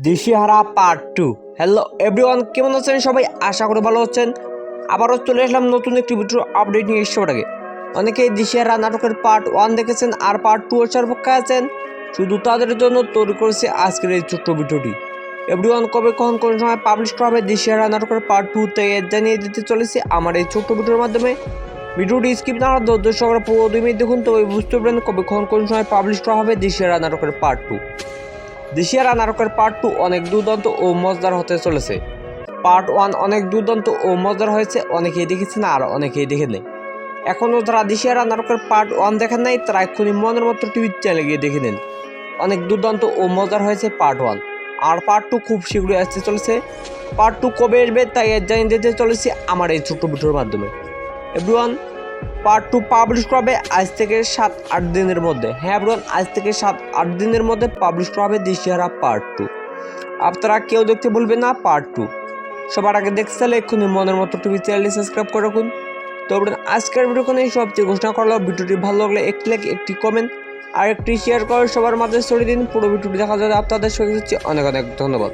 দিশেহারা part 2। Hello everyone, কেমন আছেন সবাই? আশা করি ভালো আছেন। আবারও চলে আসলাম নতুন একটি ভিডিও আপডেট নিয়ে সবার আগে। অনেকেই দিশেহারা নাটকের পার্ট 1 দেখেছেন আর পার্ট 2 এর অপেক্ষায় আছেন। শুধু তাদের জন্য তৈরি করেছে আজকের এই ছোট্ট ভিডিওটি। এভরিওয়ান, কবে কখন কোন সময় পাবলিশ করা হবে দিশেহারা নাটকের পার্ট 2 তে জানিয়ে দিতে চলেছে আমার এই ছোট্ট ভিডিওর মাধ্যমে। ভিডিওটি স্কিপ না করে ধৈর্য সহকারে পুরো 2 মিনিট দেখুন, তবে বুঝতে পারবেন কবে কখন কোন সময় পাবলিশ করা হবে দিশেহারা নাটকের পার্ট 2। দিশেহারা নাটকের পার্ট 2 অনেক দুর্দান্ত ও মজাদার হতে চলেছে। পার্ট 1 অনেক দুর্দান্ত ও মজাদার হয়েছে, অনেকেই দেখেছেন আর অনেকেই দেখেন নাই। এখনও যারা দিশেহারা নাটকের পার্ট 1 দেখেন নাই তারা এক্ষুনি মনের মতো টিভির চ্যানেলে গিয়ে দেখে নেন। অনেক দুর্দান্ত ও মজার হয়েছে পার্ট 1, আর পার্ট 2 খুব শীঘ্রই আসতে চলেছে। পার্ট 2 কবে আসবে তাই জানিয়ে দিতে চলেছি আমার এই ছোট্ট ভিডিওর মাধ্যমে। এভরিওয়ান, পার্ট 2 পাবলিশ করবে আজ থেকে 7-8 দিনের মধ্যে। হ্যাঁ এভরিওয়ান, আজ থেকে 7-8 দিনের মধ্যে পাবলিশ করা হবে দিশেহারা পার্ট 2। আপনারা কেউ দেখতে ভুলবেন না পার্ট 2। সবার আগে দেখতে চাইলে এক্ষুনি মনের মতো টিভি চ্যানেলটি সাবস্ক্রাইব করে রাখুন। তো আজকের ভিডিওখানে সবচেয়ে ঘোষণা করলো, ভিডিওটি ভালো লাগলে একটি লাইক, একটি কমেন্ট আর একটি শেয়ার করে সবার মাঝে ছড়িয়ে দিন। পুরো ভিডিওটি দেখার জন্য আপনাদের সঙ্গে অনেক অনেক ধন্যবাদ।